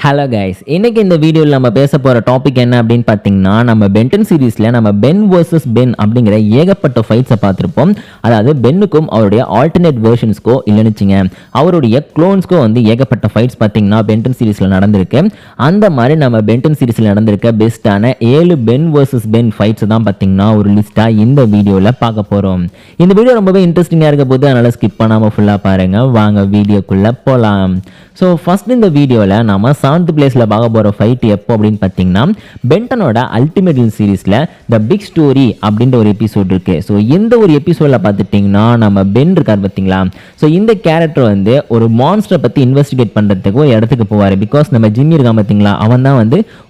Hello guys, இன்னைக்கு இந்த வீடியோவில் நம்ம பேச போகிற டாபிக் என்ன அப்படின்னு பார்த்தீங்கன்னா, நம்ம பென்டன் சீரீஸில் நம்ம பென் வர்சஸ் பென் அப்படிங்கிற ஏகப்பட்ட ஃபைட்ஸை பார்த்துருப்போம். அதாவது பென்னுக்கும் அவருடைய ஆல்டர்னேட் வெர்ஷன்ஸ்க்கோ இல்லைன்னுச்சிங்க அவருடைய க்ளோன்ஸ்க்கோ ஏகப்பட்ட ஃபைட்ஸ் பார்த்தீங்கன்னா பென்டன் சீரீஸில் நடந்திருக்கு. அந்த மாதிரி நம்ம பென்டன் சீரீஸில் நடந்திருக்க பெஸ்ட்டான 7 பென் வர்சஸ் பென் ஃபைட்ஸ் தான் பார்த்தீங்கன்னா ஒரு லிஸ்ட்டாக இந்த வீடியோவில் பார்க்க போகிறோம். இந்த வீடியோ ரொம்பவே இன்ட்ரெஸ்டிங்காக இருக்க போது, அதனால் ஸ்கிப் பண்ணாமல் ஃபுல்லாக பாருங்கள். வாங்க வீடியோக்குள்ளே போகலாம். ஸோ ஃபர்ஸ்ட் இந்த வீடியோவில் நம்ம 7th பிளேஸில் பார்க்க போகிற ஃபைட் எப்போ அப்படின்னு பார்த்தீங்கன்னா, பென்டனோட அல்டிமேட் சீரீஸில் த பிக் ஸ்டோரி அப்படின்ற ஒரு எபிசோட் இருக்குது. ஸோ இந்த ஒரு எபிசோடில் பார்த்துட்டிங்கன்னா நம்ம பென் இருக்கார் பார்த்தீங்களா. ஸோ இந்த கேரக்டர் ஒரு மான்ஸ்டரை பற்றி இன்வெஸ்டிகேட் பண்ணுறதுக்கு ஒரு இடத்துக்கு போவார். பிகாஸ் நம்ம ஜிம்மி இருக்கான் பார்த்தீங்களா, அவன் தான்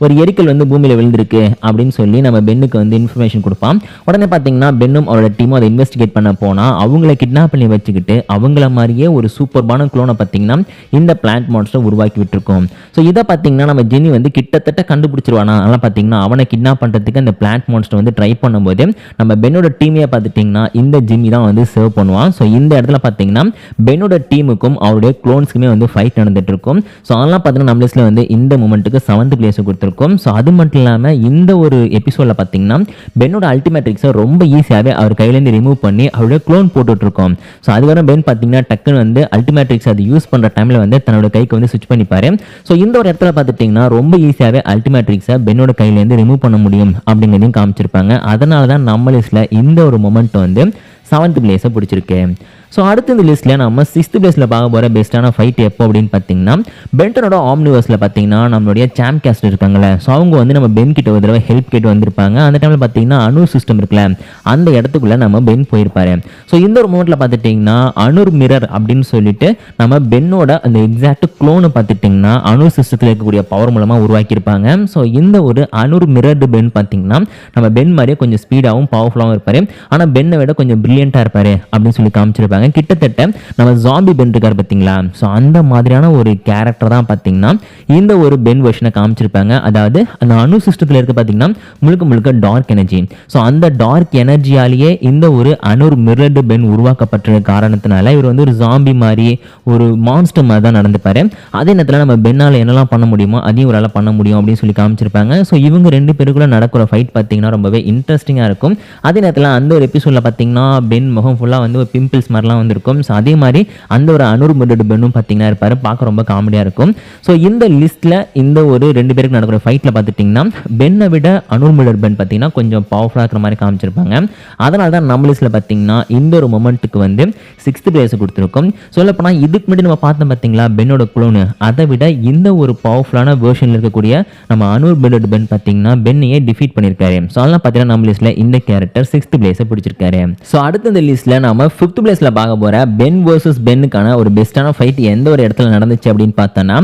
ஒரு எரிக்கல் பூமியில் விழுந்திருக்கு அப்படின்னு சொல்லி நம்ம பென்னுக்கு இன்ஃபர்மேஷன் கொடுப்பான். உடனே பார்த்தீங்கன்னா பென்னும் அவரோட டீமும் அதை இன்வெஸ்டிகேட் பண்ண போனால் அவங்கள கிட்னாப் பண்ணி வச்சுக்கிட்டு அவங்கள மாதிரியே ஒரு சூப்பர்பான க்ளோனை பார்த்தீங்கன்னா இந்த பிளான்ட் மான்ஸ்டர் உருவாக்கி விட்டுருக்கோம். ஸோ இதை பார்த்தீங்கன்னா நம்ம ஜிம்மி கிட்டத்தட்ட கண்டுபிடிச்சிருவானா. அதெல்லாம் பார்த்தீங்கன்னா அவனை கிட்னாப் பண்ணுறதுக்கு அந்த பிளான்ட் மான்ஸ்டர் ட்ரை பண்ணும்போது நம்ம பென்னோட டீமையை பார்த்துட்டிங்கன்னா இந்த ஜிம்மி தான் சர்வ் பண்ணுவான். ஸோ இந்த இடத்துல பார்த்தீங்கன்னா பென்னோட டீமுக்கும் அவருடைய க்ளோன்ஸ்க்குமே ஃபைட் நடந்துட்டு இருக்கும். ஸோ அதெல்லாம் பார்த்தீங்கன்னா நம்ம லிஸ்ட்டில் இந்த மூமெண்ட்டுக்கு 7th பிளேஸ் கொடுத்துருக்கோம். ஸோ அது மட்டும் இல்லாமல் இந்த ஒரு எபிசோடில் பார்த்தீங்கன்னா பென்னோட அல்டிமேட்ரிக்ஸை ரொம்ப ஈஸியாகவே அவர் கையிலேருந்து ரிமூவ் பண்ணி அவருடைய க்ளோன் போட்டுட்ருக்கோம். ஸோ அதுக்கப்புறம் பென் பார்த்தீங்கன்னா டக்குன்னு அல்டிமேட்ரிக்ஸ் அது யூஸ் பண்ணுற டைமில் தன்னோட கைக்கு ஸ்விட்ச் பண்ணிப்பாரு. ஸோ இந்த ஒரு இடத்துல பார்த்துட்டிங்கன்னா ரொம்ப ஈஸியாகவே அல்டிமேட்ரிக்ஸை பென்னோட கையிலேருந்து ரிமூவ் பண்ண முடியும் அப்படிங்கிறதையும் காமிச்சிருப்பாங்க. அதனால தான் நம்ம லிஸ்ட்டில் இந்த ஒரு மொமெண்ட் 7th பிளேஸை பிடிச்சிருக்கு. ஸோ அடுத்த இந்த லிஸ்ட்டில் நம்ம 6th பிளேஸில் பார்க்க போகிற பெஸ்ட்டான ஃபைட் எப்போ அப்படின்னு பார்த்தீங்கன்னா, பென்டனோட ஆம்னிவர்ஸில் பார்த்தீங்கன்னா நம்மளுடைய சாம் கேஸ்ட் இருக்காங்களே. ஸோ அவங்க நம்ம பென் கிட்ட ஒரு தடவை ஹெல்ப் கேட்டு வந்திருப்பாங்க. அந்த டைமில் பார்த்தீங்கன்னா அனூர் சிஸ்டம் இருக்குல்ல, அந்த இடத்துக்குள்ளே நம்ம பென் போயிருப்பாரு. ஸோ இந்த ஒரு மூமெண்ட்டில் பார்த்துட்டிங்கன்னா அனூர் மிரர் அப்படின்னு சொல்லிட்டு நம்ம பென்னோட அந்த எக்ஸாக்ட் க்ளோனை பார்த்துட்டிங்கன்னா அனூர் சிஸ்டத்தில் இருக்கக்கூடிய பவர் மூலமாக உருவாக்கியிருப்பாங்க. ஸோ இந்த ஒரு அனூர் மிரர்டு பென் பார்த்தீங்கன்னா நம்ம பென் மாதிரியே கொஞ்சம் ஸ்பீடாகவும் பவர்ஃபுல்லாகவும் இருப்பார். ஆனால் பென்னை விட கொஞ்சம் பிரில்லியண்ட்டாக இருப்பார் அப்படின்னு சொல்லி காமிச்சிருப்பாங்க. கிட்டத்தட்ட நம்ம ஜாம்பி பென் இருக்கார் பார்த்தீங்களா. ஸோ அந்த மாதிரியான ஒரு கேரக்டர் தான் பார்த்தீங்கன்னா இந்த ஒரு பென் வெர்ஷனை காமிச்சிருப்பாங்க. அதாவது அந்த அணு சிஸ்டத்தில் இருக்க பார்த்தீங்கன்னா முழுக்க முழுக்க டார்க் எனர்ஜி. ஸோ அந்த டார்க் எனர்ஜியாலேயே இந்த ஒரு அனூர் மிரர்டு பென் உருவாக்கப்பட்ட காரணத்தினால இவர் ஒரு ஜாம்பி மாதிரி ஒரு மான்ஸ்டர் மாதிரி தான் நடந்துப்பாரு. அதே நேரத்தில் நம்ம பென்னால் என்னெல்லாம் பண்ண முடியுமோ அதையும் ஒரு பண்ண முடியும் அப்படின்னு சொல்லி காமிச்சிருப்பாங்க. ஸோ இவங்க 2 பேருக்குள்ள நடக்கிற ஃபைட் பார்த்தீங்கன்னா ரொம்பவே இன்ட்ரெஸ்டிங்காக இருக்கும். அதே நேரத்தில் அந்த ஒரு எபிசோடில் பார்த்தீங்கன்னா பென் முகம் ஃபுல்லாக ஒரு பிம்பிள்ஸ் மாதிரிலாம் இருக்கும். ஸோ அதே மாதிரி அந்த ஒரு அனூர் மிரர்டு பென்னும் பார்த்தீங்கன்னா இருப்பார். பார்க்க ரொம்ப காமெடியாக இருக்கும். ஸோ இந்த லிஸ்ட்டில் இந்த ஒரு 2 பேருக்கு நடக்கிற ஃபைட்டில் பார்த்துட்டிங்கன்னா பென்னை விட அனூர் மிரர்டு பென் பார்த்தீங்கன்னா கொஞ்சம் பவர்ஃபுல்லாக இருக்கிற மாதிரி காமிச்சிருப்பாங்க. அதனால தான் நம்ம லிஸ்ட்டில் பார்த்தீங்கன்னா இந்த ஒரு மொமெண்ட்டுக்கு 6th பிளேஸ் கொடுத்துருக்கோம். சொல்லப்போனால் இதுக்கு முன்னாடி நம்ம பார்த்தோம் பார்த்தீங்களா பென்னோட குளோனு, அதை விட இந்த ஒரு பவர்ஃபுல்லான வேர்ஷனில் இருக்கக்கூடிய நம்ம அனூர் மிரர்டு பென் பார்த்தீங்கன்னா பென்னையே டிஃபீட் பண்ணியிருக்காரு. ஸோ அதெல்லாம் பார்த்தீங்கன்னா நம்ம லிஸ்ட்டில் இந்த கேரக்டர் 6th பிளேஸை பிடிச்சிருக்காரு. ஸோ அடுத்த இந்த லிஸ்ட்டில் நம்ம 5th பிளேஸில் பார்க்க போகிற பென் வர்சஸ் பென்னுக்கான ஒரு பெஸ்ட்டான ஃபைட் எந்த ஒரு இடத்துல நடந்துச்சு அப்படின்னு பார்த்தோன்னா,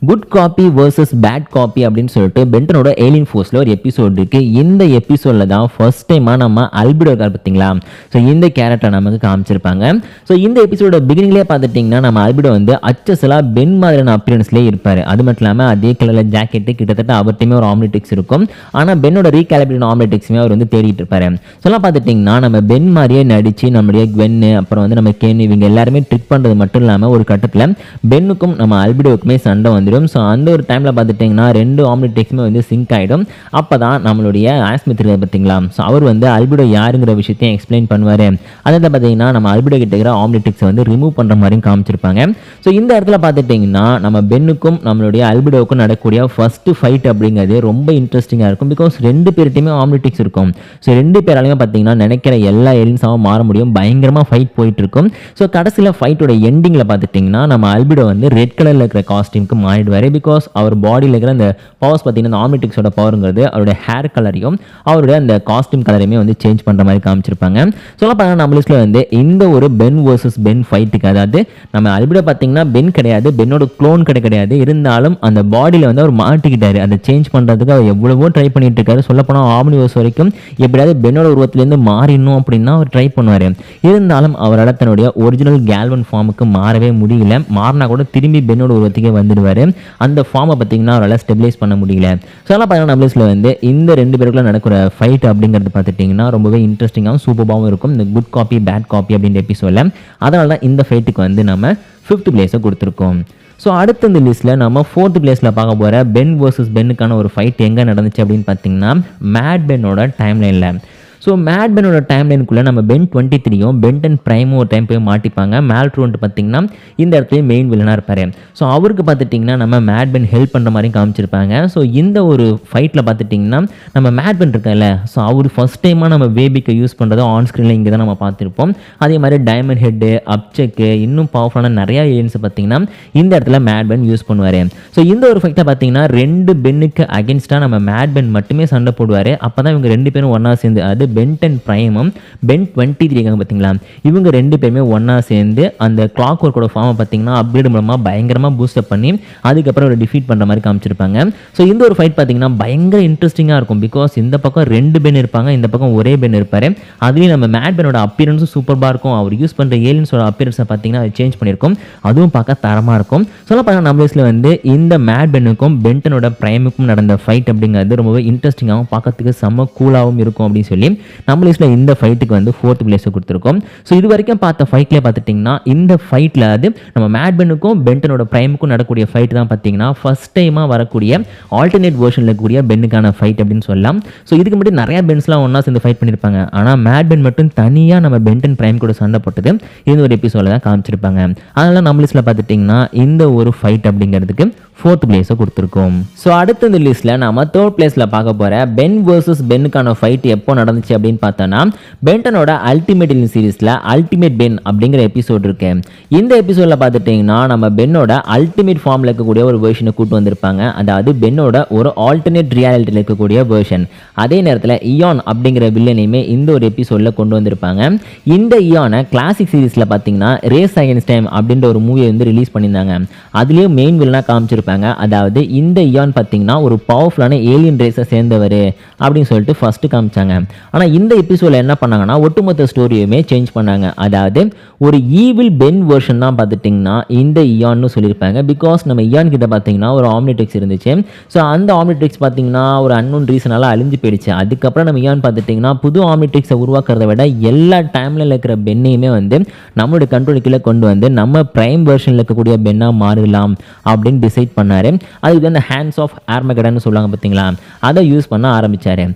good copy versus bad copy அப்படின்னு சொல்லிட்டு பென்டனோட ஏலியன் ஃபோர்ஸில் ஒரு எபிசோட் இருக்குது. இந்த எபிசோடில் தான் ஃபர்ஸ்ட் டைமாக நம்ம அல்பிடோ இருக்கார் பார்த்தீங்களா. ஸோ இந்த கேரக்டர் நமக்கு காமிச்சிருப்பாங்க. ஸோ இந்த எபிசோட பிகினிங்லேயே பார்த்துட்டிங்கன்னா நம்ம அல்பிடோ அச்சஸலாக பென் மாதிரியான அப்பியரன்ஸ்லேயே இருப்பார். அது மட்டும் இல்லாமல் அதே கலரில் ஜாக்கெட்டு கிட்டத்தட்ட அவர்கிட்டையுமே ஒரு ஆம்லெட்டிக்ஸ் இருக்கும். ஆனால் பென்னோட ரீகாலிபிரேட் ஆம்லெட்டிக்ஸுமே அவர் தேடிட்டு இருப்பார். சொல்லலாம் பார்த்துட்டிங்கன்னா நம்ம பென் மாதிரியே நடித்து நம்மளுடைய குவென்னு அப்புறம் நம்ம கேன் இவங்க எல்லாருமே ட்ரிக் பண்ணுறது மட்டும் இல்லாமல் ஒரு கட்டத்தில் பென்னுக்கும் நம்ம அல்பிடோவுக்குமே சண்டை வந்துடும். ஸோ அந்த ஒரு டைமில் பார்த்துட்டிங்கன்னா 2 ஆம்லெட்டிக்ஸுமே சிங்க் ஆகிடும். அப்போ தான் நம்மளுடைய ஆஸ்மித் இருக்கார் பார்த்தீங்களா. ஸோ அவர் அல்பிடோ யாருங்கிற விஷயத்தையும் எக்ஸ்பிளைன் பண்ணுவார். அதை பார்த்தீங்கன்னா நம்ம அல்பிடோ கிட்ட இருக்கிற ஆம்லெட்டிக்ஸை ரிமூவ் பண்ணுற மாதிரியும் காமிச்சிருப்பாங்க. ஸோ இந்த இடத்துல பார்த்துட்டிங்கன்னா நம்ம பென்னுக்கும் நம்மளுடைய அல்பிடோவுக்கும் நடக்கக்கூடிய ஃபர்ஸ்ட் ஃபைட் அப்படிங்கிறது ரொம்ப இன்ட்ரெஸ்டிங்காக இருக்கும். பிகாஸ் 2 பேர்கிட்டையுமே ஆம்லெட்டிக்ஸ் இருக்கும். ஸோ 2 பேராலையுமே பார்த்தீங்கன்னா நினைக்கிற எல்லா எலின்ஸாகவும் மாற முடியும். பயங்கரமாக ஃபைட் போயிட்டு இருக்கும். ஸோ கடைசியில் ஃபைட்டோட எண்டிங்கில் பார்த்துட்டிங்கன்னா நம்ம அல்பிடோ ரெட் கலரில் இருக்கிற காஸ்டியூமுக்கு மாறிடுவார். பிகாஸ் அவர் பாடியில் இருக்கிற அந்த பவர்ஸ் பார்த்தீங்கன்னா ஆம்லெட்டிக்ஸோட பவருங்கிறது அவருடைய ஹேர் கலரையும் அவருடைய அந்த காஸ்டியூம் கலரையுமே சேஞ்ச் பண்ணுற மாதிரி காமிச்சிருப்பாங்க. சொல்ல பார்த்தா நம்ம லிஸ்ட்டில் இந்த ஒரு பென் வர்சஸ் பென் ஃபைட்டுக்கு, அதாவது நம்ம அல்பிடோ பார்த்தீங்கன்னா பென் கிடையாது, பென்னோட க்ளோன் கிடையாது. இருந்தாலும் அந்த பாடியில் அவர் மாட்டிக்கிட்டாரு. அதை சேஞ்ச் பண்ணுறதுக்கு அவர் எவ்வளவோ ட்ரை பண்ணிட்டு இருக்காரு. சொல்லப்போனால் ஆம்னிவர்ஸ் வரைக்கும் எப்படியாவது பென்னோட உருவத்திலேருந்து மாறிடணும் அப்படின்னா அவர் ட்ரை பண்ணுவார். இருந்தாலும் அவரால் தன்னுடைய ஒரிஜினல் கேல்வன் ஃபார்முக்கு மாறவே முடியல. மாறினா கூட திரும்பி பென்னோட உருவத்துக்கே வந்துடுவார். அந்த ஃபார்மை பார்த்தீங்கன்னா அவரால் ஸ்டெபிலைஸ் பண்ண முடியல. ஸோ அதெல்லாம் பார்த்தீங்கன்னா நம்ம லிஸ்ட்டில் இந்த 2 பேருக்குள்ள நடக்கிற ஃபைட் அப்படிங்கிறது பார்த்துட்டிங்கன்னா ரொம்பவே இன்ட்ரெஸ்டிங்காகவும் சூப்பராகவும் இருக்கும். இந்த குட் காப்பி பேட் காப்பி அப்படின்ற எபிசோடில். அதனால தான் இந்த ஃபைட்டுக்கு நம்ம 5th பிளேஸை கொடுத்துருக்கோம். ஸோ அடுத்த இந்த லிஸ்ட்டில் நம்ம 4th பிளேஸில் பார்க்க போகிற பென் வர்சஸ் பென்னுக்கான ஒரு ஃபைட் எங்கே நடந்துச்சு அப்படின்னு பார்த்தீங்கன்னா மேட் பென்னோட டைம்லைனில். ஸோ மேட் பென்னோட டைம்லைனுக்குள்ளே நம்ம பென் 23யும் பென்டன் ப்ரைமும் ஒரு டைம் போய் மாட்டிப்பாங்க. மேல்ட்ரோன்ட்டு பார்த்தீங்கன்னா இந்த இடத்துல மெயின் வில்லனாக இருப்பார். ஸோ அவருக்கு பார்த்துட்டிங்கன்னா நம்ம மேட் பென் ஹெல்ப் பண்ணுற மாதிரி காமிச்சிருப்பாங்க. ஸோ இந்த ஒரு ஃபைட்டில் பார்த்துட்டிங்கன்னா நம்ம மேட் பென் இருக்கல, ஸோ அவர் ஃபஸ்ட் டைமாக நம்ம வேபிக்கை யூஸ் பண்ணுறதோ ஆன் ஸ்க்ரீனில் இங்கே தான் நம்ம பார்த்துருப்போம். அதே மாதிரி டைமண்ட் ஹெட்டு, அப்செக்கு, இன்னும் பவர்ஃபுல்லான நிறையா ஏலியன்ஸை பார்த்திங்கன்னா இந்த இடத்துல மேட் பென் யூஸ் பண்ணுவார். ஸோ இந்த ஒரு ஃபைட்டை பார்த்திங்கன்னா 2 பென்னுக்கு அகென்ஸ்டாக நம்ம மேட் பென் மட்டுமே சண்டை போடுவார். அப்போ தான் இவங்க 2 பேரும் ஒன்றா சேர்ந்து, அது பென்டன் ப்ரைமும் பென் 23 இருக்காங்க பார்த்தீங்களா, இவங்க 2 பேருமே ஒன்றா சேர்ந்து அந்த கிளாக் ஒர்க்கோட ஃபார்மை பார்த்தீங்கன்னா அப்கிரேட் மூலமாக பயங்கரமாக பூஸ்டப் பண்ணி அதுக்கப்புறம் ஒரு டிஃபீட் பண்ணுற மாதிரி காமிச்சிருப்பாங்க. ஸோ இந்த ஒரு ஃபைட் பார்த்தீங்கன்னா பயங்கர இன்ட்ரெஸ்டிங்காக இருக்கும். பிகாஸ் இந்த பக்கம் 2 பென் இருப்பாங்க, இந்த பக்கம் ஒரே பென் இருப்பார். அதுலேயும் நம்ம மேட் பெனோட அப்பியரன்ஸும் சூப்பராக இருக்கும். அவர் யூஸ் பண்ணுற ஏலியன்ஸோட அப்பியரன்ஸை பார்த்தீங்கன்னா அது சேஞ்ச் பண்ணியிருக்கும், அதுவும் பார்க்க தரமாக இருக்கும். சொல்ல பார்த்தா நம்ம லிஸ்ட்டில் வந்து இந்த மேட் பென்னுக்கும் பென்டனோட ப்ரைமுக்கும் நடந்த ஃபைட் அப்படிங்கிறது ரொம்பவே இன்ட்ரெஸ்டிங்காகவும் பார்க்கறதுக்கு செம்ம கூலாகவும் இருக்கும் அப்படின்னு சொல்லி நம்ம லிஸ்ட்டில் இந்த ஃபைட்டுக்கு வந்து 4th பிளேஸை கொடுத்துருக்கோம். ஸோ இது வரைக்கும் பார்த்த ஃபைட்லேயே பார்த்துட்டிங்கன்னா இந்த ஃபைட்டில் அது நம்ம மேட் பென்னுக்கும் பென்டனோட ப்ரைமுக்கும் நடக்கூடிய ஃபைட் தான் பார்த்தீங்கன்னா ஃபஸ்ட் டைமாக வரக்கூடிய ஆல்டர்னேட் வெர்ஷனில் இருக்கக்கூடிய பென்னுக்கான ஃபைட் அப்படின்னு சொல்லலாம். ஸோ இதுக்கு முன்னாடி நிறையா பென்ஸ்லாம் ஒன்றா சேர்ந்து ஃபைட் பண்ணியிருப்பாங்க. ஆனால் மேட் பென் மட்டும் தனியாக நம்ம பென்டன் ப்ரைம் கூட சண்டை போட்டது இந்த ஒரு எபிசோடில் தான் காமிச்சிருப்பாங்க. அதனால் நம்ம லிஸ்ட்டில் பார்த்துட்டிங்கன்னா இந்த ஒரு ஃபைட் அப்படிங்கிறதுக்கு 4th பிளேஸை கொடுத்துருக்கோம். ஸோ அடுத்த இந்த லிஸ்ட்டில் நம்ம 3rd பிளேஸில் பார்க்க போகிற பென் வர்சஸ் பென்னுக்கான ஃபைட் எப்போ நடந்துச்சு அப்படின்னு பார்த்தோன்னா பென்டனோட அல்டிமேட் சீரீஸில் அல்டிமேட் பென் அப்படிங்கிற எபிசோட் இருக்கு. இந்த எபிசோடில் பார்த்துட்டிங்கன்னா நம்ம பென்னோட அல்டிமேட் ஃபார்மில் இருக்கக்கூடிய ஒரு வெர்ஷனை கூட்டு வந்திருப்பாங்க. அதாவது பென்னோட ஒரு ஆல்டர்னேட் ரியாலிட்டியில் இருக்கக்கூடிய வெர்ஷன். அதே நேரத்தில் இயான் அப்படிங்கிற வில்லனையுமே இந்த ஒரு எபிசோடில் கொண்டு வந்திருப்பாங்க. இந்த இயானை கிளாசிக் சீரீஸில் பார்த்தீங்கன்னா ரேஸ் அகைன்ஸ்ட் டைம் அப்படின்ற ஒரு மூவியை வந்து ரிலீஸ் பண்ணியிருந்தாங்க. அதுலேயும் மெயின் வில்லனாக காமிச்சிருப்பாங்க. அதாவது இந்த இயான் பார்த்தீங்கன்னா ஒரு பவர்ஃபுல்லான ஏலியன் ரேஸை சேர்ந்தவர் அப்படின்னு சொல்லிட்டு ஃபர்ஸ்ட் காமிச்சாங்க. ஆனால் இந்த எபிசோடில் என்ன பண்ணாங்கன்னா ஒட்டுமொத்த ஸ்டோரியுமே சேஞ்ச் பண்ணாங்க. அதாவது ஒரு ஈவில் பென் வெர்ஷன் தான் பார்த்துட்டிங்கன்னா இந்த இயான்னு சொல்லியிருப்பாங்க. பிகாஸ் நம்ம இயான் கிட்ட பார்த்தீங்கன்னா ஒரு ஆம்னிட்ரிக்ஸ் இருந்துச்சு. ஸோ அந்த ஆம்னிட்ரிக்ஸ் பார்த்தீங்கன்னா ஒரு அன்னோன் ரீசனால அழிஞ்சு போயிடுச்சு. அதுக்கப்புறம் நம்ம இயான் பார்த்துட்டிங்கன்னா புது ஆம்னிட்ரிக்ஸை உருவாக்குறத விட எல்லா டைமில் இருக்கிற பென்னையுமே வந்து நம்மளோட கண்ட்ரோலுக்குள்ளே கொண்டு வந்து நம்ம பிரைம் வெர்ஷனில் இருக்கக்கூடிய பென்னாக மாறலாம் அப்படின்னு டிசைட் பண்ணார். அதுக்கு அந்த ஹேண்ட்ஸ் ஆஃப் ஆர்மகடன்னு சொல்லுவாங்க பார்த்தீங்களா, அதை யூஸ் பண்ண ஆரம்பித்தார்.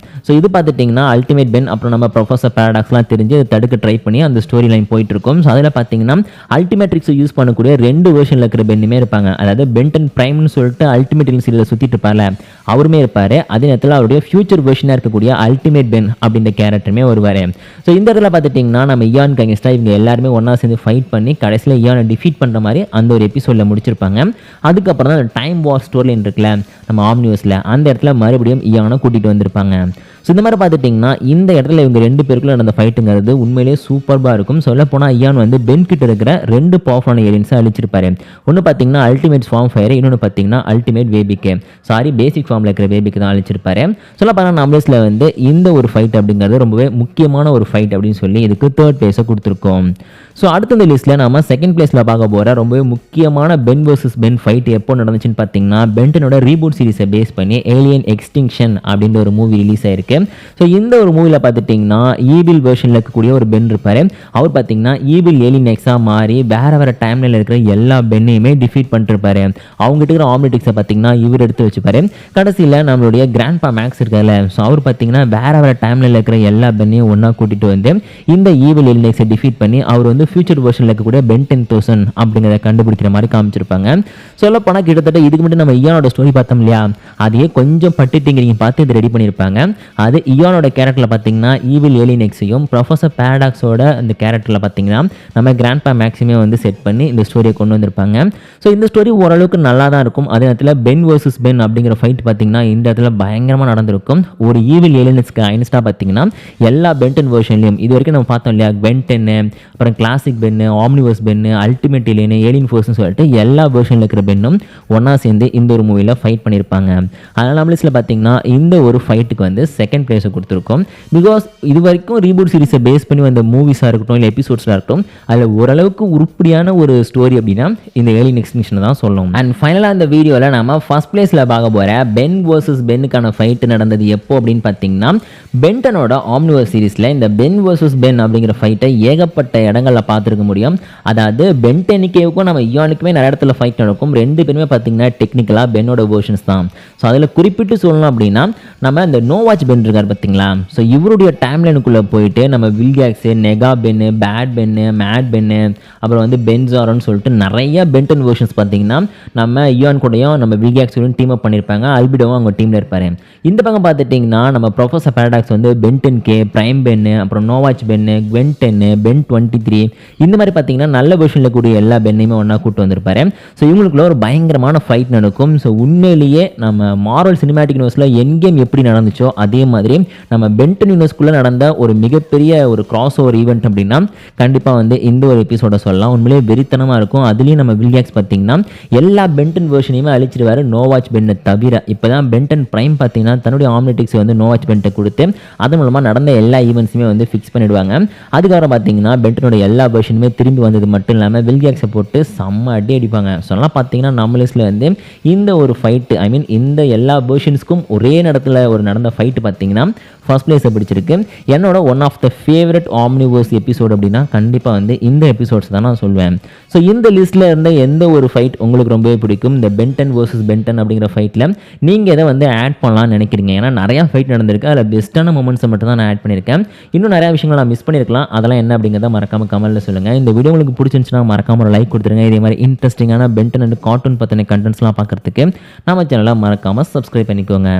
ஸோ இது பார்த்துட்டிங்கன்னா அல்டிமேட் பென் அப்புறம் நம்ம ப்ரொஃபஸர் பேரடாக்ஸ்லாம் தெரிஞ்சு அதை தடுக்க ட்ரை பண்ணி அந்த ஸ்டோரி லைன் போயிட்டு இருக்கும். ஸோ அதில் பார்த்தீங்கன்னா அல்டிமேட்ரிக்ஸை யூஸ் பண்ணக்கூடிய 2 வெர்ஷனில் இருக்கிற பென்னுமே இருப்பாங்க. அதாவது பென்டன் ப்ரைம்னு சொல்லிட்டு அல்டிமேட் சீரியலில் சுற்றிட்டு இருப்பார்ல, அவருமே இருப்பார். அதே நேரத்தில் அவருடைய ஃபியூச்சர் வெர்ஷனாக இருக்கக்கூடிய அல்டிமேட் பென் அப்படின்ற கேரக்டருமே வருவார். ஸோ இந்த இடத்துல பார்த்துட்டிங்கன்னா நம்ம இயான் அகென்ஸ்டாக இவங்க எல்லாருமே ஒன்றா சேர்ந்து ஃபைட் பண்ணி கடைசியில் இயானை டிஃபீட் பண்ணுற மாதிரி அந்த ஒரு எபிசோடில் முடிச்சிருப்பாங்க. அதுக்கப்புறம் தான் டைம் வார் ஸ்டோரி இருக்குல்ல நம்ம ஆம்னிவர்ஸில், அந்த இடத்துல மறுபடியும் இயானை கூட்டிகிட்டு வந்திருப்பாங்க. ஸோ இந்த மாதிரி பார்த்துட்டிங்கன்னா இந்த இடத்துல இவங்க 2 பேருக்குள்ள நடந்த ஃபைட்டுங்கிறது உண்மையிலேயே சூப்பராக இருக்கும். சொல்லப்போனால் இயான் வந்து பென் கிட்ட இருக்கிற 2 பவர்ஃபுல்லான ஏலியன்ஸை அழிச்சிருப்பாரு. ஒன்று பார்த்தீங்கன்னா அல்டிமேட் ஃபார்ம் ஃபயர், இன்னொன்று பார்த்தீங்கன்னா அல்டிமேட் வேபிக்கு, பேசிக் ஃபார்மில் இருக்கிற வேபிக்கு தான் அழிச்சிருப்பாரு. சொல்லப்போனால் நம்மளஸில் வந்து இந்த ஒரு ஃபைட் அப்படிங்கிறது ரொம்பவே முக்கியமான ஒரு ஃபைட் அப்படின்னு சொல்லி இதுக்கு 3rd பிளேஸை கொடுத்துருக்கோம். ஸோ அடுத்த இந்த லிஸ்ட்டில் நம்ம 2nd பிளேஸில் பார்க்க போகிற ரொம்பவே முக்கியமான பென் வர்சஸ் பென் ஃபைட் எப்போ நடந்துச்சுன்னு பார்த்தீங்கன்னா பென்டனோட ரீபூட் சீரிஸை பேஸ் பண்ணி ஏலியன் எக்ஸ்டிங்ஷன் அப்படின்ற ஒரு மூவி ரிலீஸ் ஆயிருக்கு. ஸோ இந்த ஒரு மூவியில் பார்த்துட்டிங்கன்னா ஈவில் வெர்ஷனில் இருக்கக்கூடிய ஒரு பென் இருப்பார். அவர் பார்த்தீங்கன்னா ஈவில் ஏலியன் எக்ஸாக மாறி வேறு டைம்லைனில் இருக்கிற எல்லா பென்னையுமே டிஃபீட் பண்ணிருப்பாரு. அவங்ககிட்ட இருக்கிற ஆம்னிட்ரிக்ஸை பார்த்தீங்கன்னா இவர் எடுத்து வச்சுப்பாரு. கடைசியில் நம்மளுடைய கிராண்ட்பா மேக்ஸ் இருக்கார்ல, ஸோ அவர் பார்த்தீங்கன்னா வேறு டைம்லைனில் இருக்கிற எல்லா பென்னையும் ஒன்றா கூட்டிகிட்டு வந்து இந்த ஈவில் ஏலியன் எக்ஸை டிஃபீட் பண்ணி அவர் வந்து ஃபியூச்சர் வெர்ஷனில் இருக்கக்கூடிய பென் 10,000 அப்படிங்கிறத கண்டுபிடிக்கிற மாதிரி காமிச்சிருப்பாங்க. சொல்ல போனால் கிட்டத்தட்ட இதுக்கு மட்டும் நம்ம இயானோட ஸ்டோரி பார்த்தோம் இல்லையா, அதையே கொஞ்சம் பட்டிட்டிங்கிறீங்க பார்த்து இது ரெடி பண்ணியிருப்பாங்க. அது இயானோட கேரக்டரில் பார்த்தீங்கன்னா ஈவில் ஏலியன் எக்ஸையும் ப்ரொஃபஸர் பேரடாக்ஸோட இந்த கேரக்டரில் பார்த்தீங்கன்னா நம்ம கிராண்ட்பா மேக்ஸிமே வந்து செட் பண்ணி இந்த ஸ்டோரியை கொண்டு வந்திருப்பாங்க. ஸோ இந்த ஸ்டோரி ஓரளவுக்கு நல்லா தான் இருக்கும். அதே நேரத்தில் பென் வர்சஸ் பென் அப்படிங்கிற ஃபைட் பார்த்தீங்கன்னா இந்த இடத்துல பயங்கரமாக நடந்திருக்கும். ஒரு ஈவில் ஏலியன்ஸ்க்கு ஐன்ஸ்டாக பார்த்தீங்கன்னா எல்லா பென்டன் வெர்ஷன்லையும் இது வரைக்கும் நம்ம பார்த்தோம் இல்லையா, பென் 10, அப்புறம் classic Ben, Omniverse Ben, Ultimate Alien ஃபோர்ஸ்னு சொல்லிட்டு எல்லா வெர்ஷனில் இருக்கிற பென்னும் ஒன்றா சேர்ந்து இந்த ஒரு மூவியில் ஃபைட் பண்ணியிருப்பாங்க. அதனால் நம்ம லிஸ்ட்டில் பார்த்தீங்கன்னா இந்த ஒரு ஃபைட்டுக்கு வந்து 2nd பிளேஸை கொடுத்துருக்கோம். பிகாஸ் இது வரைக்கும் ரீபூட் சீரிஸை பேஸ் பண்ணி வந்த மூவிஸாக இருக்கட்டும் இல்லை எபிசோட்ஸாக இருக்கட்டும் அதில் ஓரளவுக்கு உருப்படியான ஒரு ஸ்டோரி அப்படின்னா இந்த ஏலியன் எக்ஸ்டிங்ஷனை தான் சொல்லணும். அண்ட் ஃபைனலாக இந்த வீடியோவில் நம்ம ஃபர்ஸ்ட் பிளேஸில் பார்க்க போகிற பென் வர்சஸ் பென்னுக்கான ஃபைட்டு நடந்தது எப்போ அப்படின்னு பார்த்தீங்கன்னா பென்டனோட ஆம்னிவர்ஸ் சீரிஸில் இந்த பென் வர்சஸ் பென் அப்படிங்கிற ஃபைட்டை ஏகப்பட்ட இடங்களில் பார்த்துருக்க முடியும். அதாவது பென் 10Kவுக்கும் நம்ம இயானுக்குமே நிறைய இடத்துல ஃபைட் நடக்கும். 2 பேருமே பார்த்தீங்கன்னா டெக்னிக்கலாக பென்னோட வேர்ஷன்ஸ் தான். ஸோ அதில் குறிப்பிட்டு சொல்லணும் அப்படின்னா நம்ம இந்த நோவாச் பென் இருக்கார் பார்த்தீங்களா, ஸோ இவருடைய டைம்லைனுக்குள்ளே போயிட்டு நம்ம Vilgax, Nega Ben, Bad Ben, Mad Ben, அப்புறம் வந்து பென்சாரோன்னு சொல்லிட்டு நிறைய பென்டன் வேர்ஷன்ஸ் பார்த்தீங்கன்னா நம்ம இயான் கூடயும் நம்ம வில்கேக்ஸோடையும் டீம் அப் பண்ணியிருப்பாங்க. அல்பிடோவும் அவங்க டீமில் இருப்பார். இந்த பக்கம் பார்த்துட்டிங்கன்னா நம்ம ப்ரொஃபஸர் பேரடாக்ஸ் வந்து பென் 10K, பிரைம் பென்னு, அப்புறம் நோவாச் பென்னு, பென் 10, பென் 23 இந்த மாதிரி பார்த்தீங்கன்னா நல்ல வெர்ஷனில் கூடிய எல்லா பென்னையுமே ஒன்றா கூட்டு வந்திருப்பாரு. ஸோ இவங்களுக்குள்ள ஒரு பயங்கரமான ஃபைட் நடக்கும். ஸோ உண்மையிலேயே நம்ம மார்வல் சினிமேட்டிக் யூனிவர்ஸில் என் கேம் எப்படி நடந்துச்சோ அதே மாதிரி நம்ம பென்டன் யூனிவர்ஸ்குள்ளே நடந்த ஒரு மிகப்பெரிய ஒரு கிராஸ் ஓவர் ஈவெண்ட் அப்படின்னா கண்டிப்பாக வந்து இந்த ஒரு எபிசோட சொல்லலாம். உண்மையிலேயே வெறித்தனமாக இருக்கும். அதுலேயும் நம்ம வில்கேக்ஸ் பார்த்தீங்கன்னா எல்லா பென்டன் வெர்ஷனையுமே அழிச்சிருவாரு நோவாச் பென்னை தவிர. இப்போ தான் பென்டன் பிரைம் பார்த்தீங்கன்னா தன்னுடைய ஆம்னிட்டிக்ஸ் வந்து நோவாச் பென்ட்டை கொடுத்து அதன் மூலமாக நடந்த எல்லா ஈவெண்ட்ஸுமே வந்து ஃபிக்ஸ் பண்ணிடுவாங்க. அதுக்கப்புறம் பார்த்தீங்கன்னா பென்டனோட எல்லா வெர்ஷனுமே திரும்பி வந்தது மட்டும் இல்லாமல் வில்கேக்ஸை போட்டு செம்ம அடி அடிப்பாங்க. ஸோ அதெல்லாம் பார்த்தீங்கன்னா நம்ம லிஸ்ட்டில் வந்து இந்த ஒரு ஃபைட்டு, ஐ மீன் இந்த எல்லா வெர்ஷன்ஸ்க்கும் ஒரே இடத்துல ஒரு நடந்த ஃபைட்டு பார்த்தீங்கன்னா ஃபர்ஸ்ட் பிளேஸை பிடிச்சிருக்கு. என்னோட one of the favourite Omniverse episode அப்படின்னா கண்டிப்பாக வந்து இந்த எபிசோட்ஸ் தான் நான் சொல்வேன். ஸோ இந்த லிஸ்ட்டில் இருந்த எந்த ஒரு ஃபைட் உங்களுக்கு ரொம்பவே பிடிக்கும்? இந்த பென்டன் வர்சஸ் பென்டன் அப்படிங்கிற ஃபைட்டில் நீங்கள் எதை வந்து ஆட் பண்ணலாம்னு நினைக்கிறீங்க? ஏன்னா நிறையா ஃபைட் நடந்திருக்கு, அதில் பெஸ்ட்டான மூமெண்ட்ஸை மட்டும் தான் நான் ஆட் பண்ணியிருக்கேன். இன்னும் நிறையா விஷயங்கள் நான் மிஸ் பண்ணியிருக்கலாம். அதெல்லாம் என்ன அப்படிங்கிறத மறக்காமல் கமெண்ட்டில் சொல்லுங்கள். இந்த வீடியோ உங்களுக்கு பிடிச்சிருந்துச்சுன்னா மறக்காமல் ஒரு லைக் கொடுத்துருங்க. இதே மாதிரி இன்ட்ரெஸ்டிங்கான பென்டன் அண்ட் கார்ட்டூன் பற்றின கண்டென்ட்ஸ்லாம் பார்க்குறதுக்கு நம்ம சேனலை மறக்காமல் சப்ஸ்கிரைப் பண்ணிக்கோங்க.